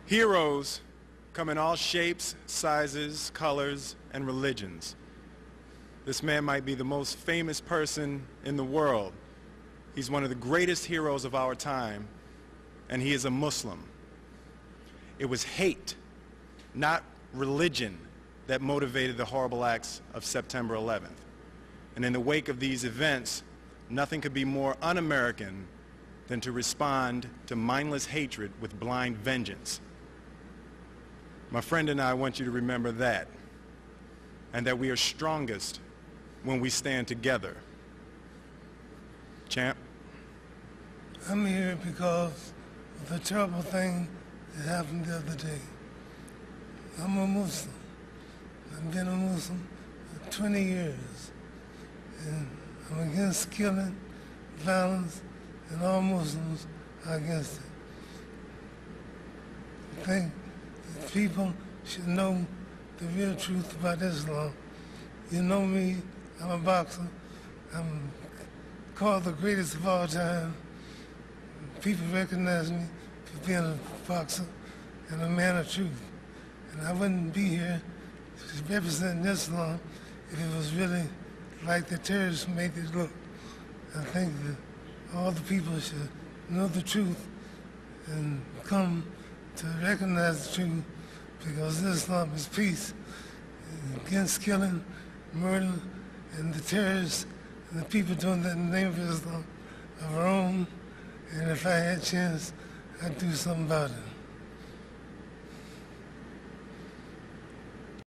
Heroes come in all shapes, sizes, colors, and religions. This man might be the most famous person in the world. He's one of the greatest heroes of our time, and he is a Muslim. It was hate, not religion, that motivated the horrible acts of September 11th. And in the wake of these events, nothing could be more un-American than to respond to mindless hatred with blind vengeance. My friend and I want you to remember that, and that we are strongest when we stand together. Champ? I'm here because of the terrible thing that happened the other day. I'm a Muslim. I've been a Muslim for 20 years, and I'm against killing, violence, and all Muslims are against it. I think that people should know the real truth about Islam. You know me, I'm a boxer. I'm called the greatest of all time. People recognize me for being a boxer and a man of truth. And I wouldn't be here representing Islam if it was really like the terrorists made it look. I think that all the people should know the truth and come to recognize the truth, because Islam is peace against killing, murder, and the terrorists and the people doing that in the name of Islam are wrong. And if I had a chance, I'd do something about it.